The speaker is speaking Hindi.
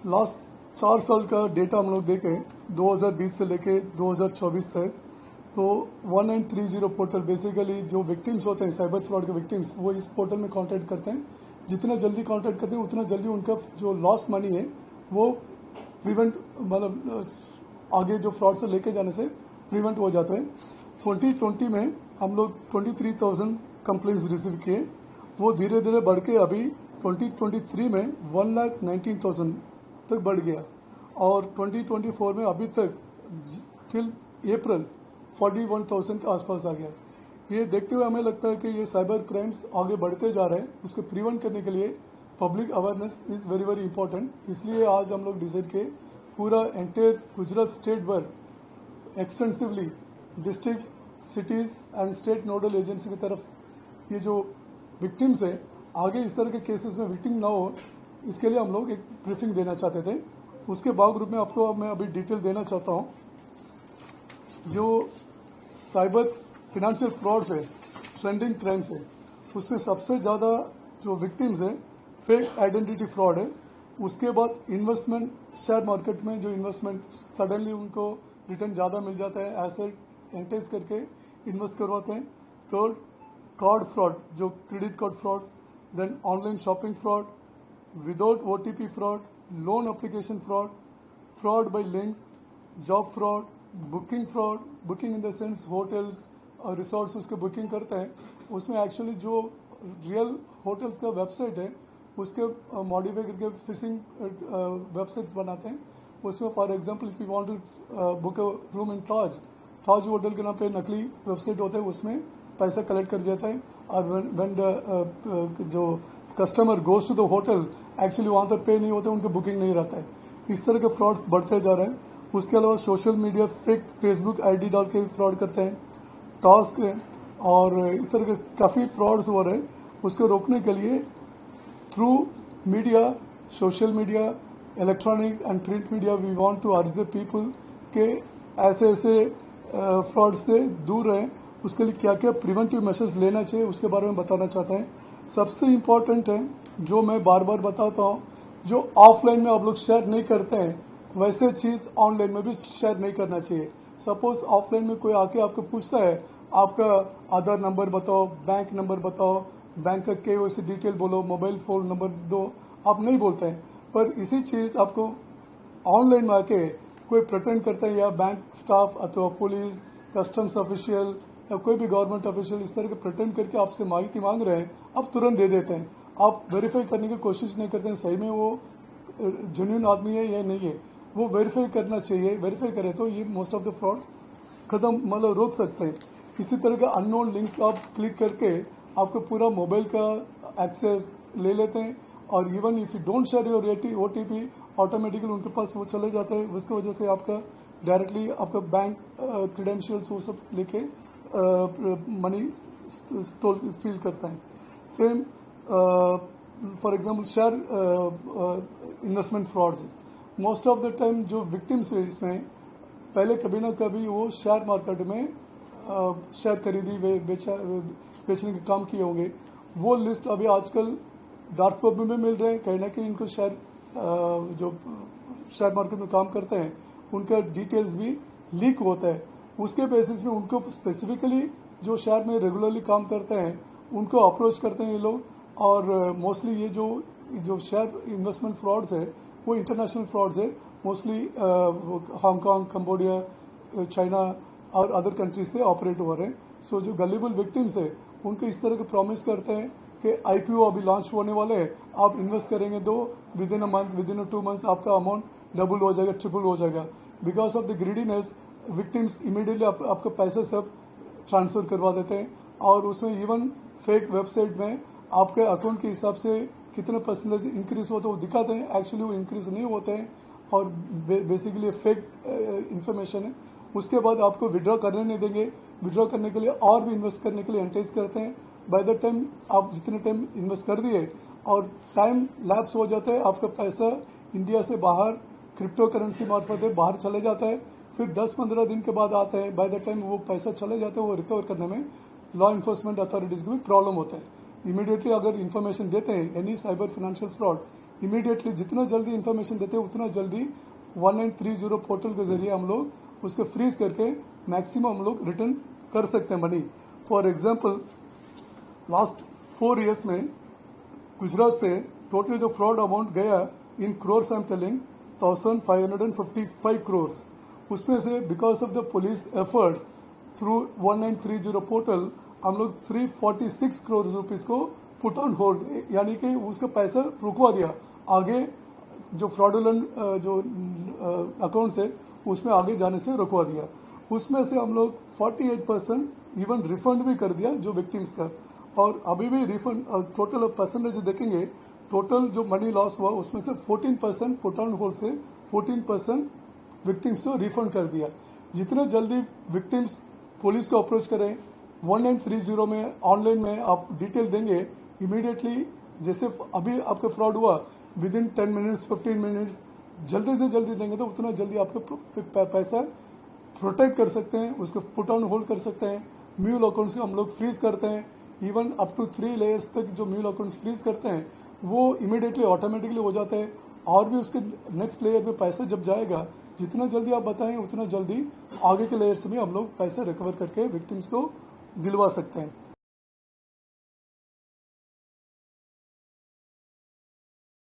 लास्ट 4 साल का डेटा हम लोग देखें 2020 से लेके 2024 तक, तो 1930 पोर्टल बेसिकली जो विक्टिम्स होते हैं साइबर फ्रॉड के विक्टिम्स, वो इस पोर्टल में कांटेक्ट करते हैं। जितना जल्दी कांटेक्ट करते हैं उतना जल्दी उनका जो लॉस्ट मनी है वो प्रिवेंट, मतलब आगे जो फ्रॉड से लेके जाने से प्रिवेंट हो जाते हैं। 2020 में हम लोग 23,000 कंप्लेंट्स रिसीव किए, वो धीरे धीरे बढ़ के अभी 2023 में 1,19,000 तक बढ़ गया, और 2024 में अभी तक टिल अप्रैल 41,000 के आसपास आ गया। ये देखते हुए हमें लगता है कि ये साइबर क्राइम्स आगे बढ़ते जा रहे हैं। उसको प्रिवेंट करने के लिए public awareness is very very important. इसलिए आज हम लोग डिसाइड किए पूरा एंटायर गुजरात स्टेट भर extensively district, cities and state nodal agency की तरफ ये जो विक्टिम्स है, आगे इस तरह के केसेस में विक्टिम ना हो, इसके लिए हम लोग एक ब्रीफिंग देना चाहते थे। उसके बाद ग्रुप में आपको मैं अभी डिटेल देना चाहता हूँ। जो साइबर फिनेंशियल फ्रॉड है, ट्रेंडिंग क्राइम्स है, उसमें सबसे ज़्यादा जो विक्टिम्स हैं फेक आइडेंटिटी फ्रॉड है। उसके बाद इन्वेस्टमेंट, शेयर मार्केट में जो इन्वेस्टमेंट सडनली उनको रिटर्न ज़्यादा मिल जाता है, एसेट एंटेज करके इन्वेस्ट करवाते हैं। थर्ड, कार्ड फ्रॉड, जो credit card fraud, then online shopping fraud, without OTP fraud, loan application fraud, fraud by links, job fraud, booking fraud. Booking in the sense hotels और रिसोर्ट्स उसके बुकिंग करते हैं, उसमें एक्चुअली जो रियल होटल्स का वेबसाइट है उसके मॉडिफाई करके फिशिंग वेबसाइट्स बनाते हैं। उसमें for example if you want to book a room in Taj hotel के नाम पे नकली वेबसाइट होता है, उसमें पैसा कलेक्ट कर जाता है, और व्हेन द जो customer goes to the hotel actually वहाँ तक पे नहीं होता, उनका बुकिंग नहीं रहता है। इस तरह के फ्रॉड्स बढ़ते जा रहे हैं। उसके अलावा social media fake Facebook ID डाल के फ्रॉड करते हैं, टास्क है, और इस तरह के काफ़ी फ्रॉड्स हो रहे हैं। उसको रोकने के लिए through media, social media, electronic and print media, we want to urge the people के ऐसे फ्रॉड से दूर रहें। उसके लिए क्या क्या प्रिवेंटिव मेजर्स लेना चाहिए उसके बारे में बताना चाहते हैं। सबसे इम्पोर्टेंट है, जो मैं बार बार बताता हूँ, जो ऑफलाइन में आप लोग शेयर नहीं करते हैं वैसे चीज ऑनलाइन में भी शेयर नहीं करना चाहिए। सपोज ऑफलाइन में कोई आके आपको पूछता है आपका आधार नंबर बताओ, बैंक नंबर बताओ, बैंक का KYC डिटेल बोलो, मोबाइल फोन नंबर दो, आप नहीं बोलते हैं। पर इसी चीज आपको ऑनलाइन में आके कोई प्रिटेंड करता है, या बैंक स्टाफ अथवा पुलिस, कस्टम्स ऑफिशियल या कोई भी गवर्नमेंट ऑफिशियल इस तरह के प्रिटेंड करके आपसे माहिती मांग रहे हैं, आप तुरंत दे देते हैं। आप वेरीफाई करने की कोशिश नहीं करते हैं सही में वो जेन्युइन आदमी है या नहीं है, वो वेरीफाई करना चाहिए। वेरीफाई करें तो ये मोस्ट ऑफ द फ्रॉड्स खत्म, मतलब रोक सकते हैं। इसी तरह का अननोन लिंक्स आप क्लिक करके आपका पूरा मोबाइल का एक्सेस ले लेते हैं, और even if you don't share your OTP automatically उनके पास वो चले जाता है। उसकी वजह से आपका डायरेक्टली आपका बैंक क्रेडेंशियल्स वो सब लेके मनी स्टील करता है। Same for example share investment frauds, most of the time जो विक्टिम्स है इसमें पहले कभी ना कभी वो शेयर मार्केट में शेयर खरीदी बेचने के काम किए होंगे। वो लिस्ट अभी आजकल डार्क वेब में मिल रहे हैं। कहीं ना कहीं इनको शेयर जो शेयर मार्केट में काम करते हैं उनका डिटेल्स भी लीक होता है। उसके बेसिस में उनको स्पेसिफिकली जो शेयर में रेगुलरली काम करते हैं उनको अप्रोच करते हैं ये लोग। और मोस्टली ये जो शेयर इन्वेस्टमेंट फ्रॉड्स है वो इंटरनेशनल फ्रॉड्स है, मोस्टली हांगकांग, कंबोडिया, चाइना और अदर कंट्रीज से ऑपरेट हो रहे हैं। सो जो गलीबल विक्टिम्स है उनको इस तरह के प्रॉमिस करते हैं कि IPO अभी लॉन्च होने वाले हैं, आप इन्वेस्ट करेंगे तो with in a month, with in 2 months आपका अमाउंट डबल हो जाएगा, ट्रिपल हो जाएगा। Because of the greediness victims immediately आपका पैसे सब ट्रांसफर करवा देते हैं, और उसमें इवन फेक वेबसाइट में आपके अकाउंट के हिसाब से कितने परसेंटेज इंक्रीज होते हैं वो दिखाते हैं, एक्चुअली वो इंक्रीज नहीं होते हैं, और बेसिकली फेक इंफॉर्मेशन है। उसके बाद आपको विड्रॉ करने नहीं देंगे, विड्रॉ करने के लिए और भी इन्वेस्ट करने के लिए एंटेज करते हैं। बाय द टाइम आप जितने टाइम इन्वेस्ट कर दिए और टाइम लैप्स हो जाता है, आपका पैसा इंडिया से बाहर क्रिप्टो करेंसी मार्फत बाहर चले जाता है, फिर 10-15 दिन के बाद आता है। बाय द टाइम वो पैसा चले जाता है, वो रिकवर करने में लॉ इन्फोर्समेंट अथॉरिटीज को भी प्रॉब्लम होता है। इमीडिएटली अगर इन्फॉर्मेशन देते हैं any cyber financial fraud, immediately जितना जल्दी इन्फॉर्मेशन देते हैं उतना जल्दी 1930 पोर्टल के जरिए हम लोग उसको फ्रीज करके मैक्सिमम हम लोग रिटर्न कर सकते हैं money. For example last 4 years में गुजरात से टोटल जो फ्रॉड अमाउंट गया in crores, I am telling 1555 crores, उसमें से because of the police efforts through 1930 portal हम लोग 346 crore रुपीज को पुट ऑन होल्ड, यानी कि उसका पैसा रुकवा दिया। आगे जो फ्रॉडुलेंट जो अकाउंट है उसमें आगे जाने से रुकवा दिया। उसमें से हम लोग 48% इवन रिफंड भी कर दिया जो विक्टिम्स का, और अभी भी रिफंड टोटल परसेंटेज देखेंगे, टोटल जो मनी लॉस हुआ उसमें से 14% पुट ऑन होल्ड से 14% विक्टिम्स को रिफंड कर दिया। जितने जल्दी विक्टिम्स पुलिस को अप्रोच करें 1930 में ऑनलाइन में आप डिटेल देंगे इमीडिएटली, जैसे अभी आपका फ्रॉड हुआ विद इन 10 मिनट्स 15 मिनट्स जल्दी से जल्दी देंगे तो उतना जल्दी आपका पैसा प्रोटेक्ट कर सकते हैं, उसको पुट ऑन होल्ड कर सकते हैं। म्यूल अकाउंट्स को हम लोग फ्रीज करते हैं, इवन अप टू 3 लेयर्स तक जो म्यूल अकाउंट्स फ्रीज करते हैं वो इमीडिएटली ऑटोमेटिकली हो जाते हैं। और भी उसके नेक्स्ट लेयर में पैसा जब जाएगा, जितना जल्दी आप बताएं उतना जल्दी आगे के लेयर से भी हम लोग पैसे रिकवर करके विक्टिम्स को दिलवा सकते हैं।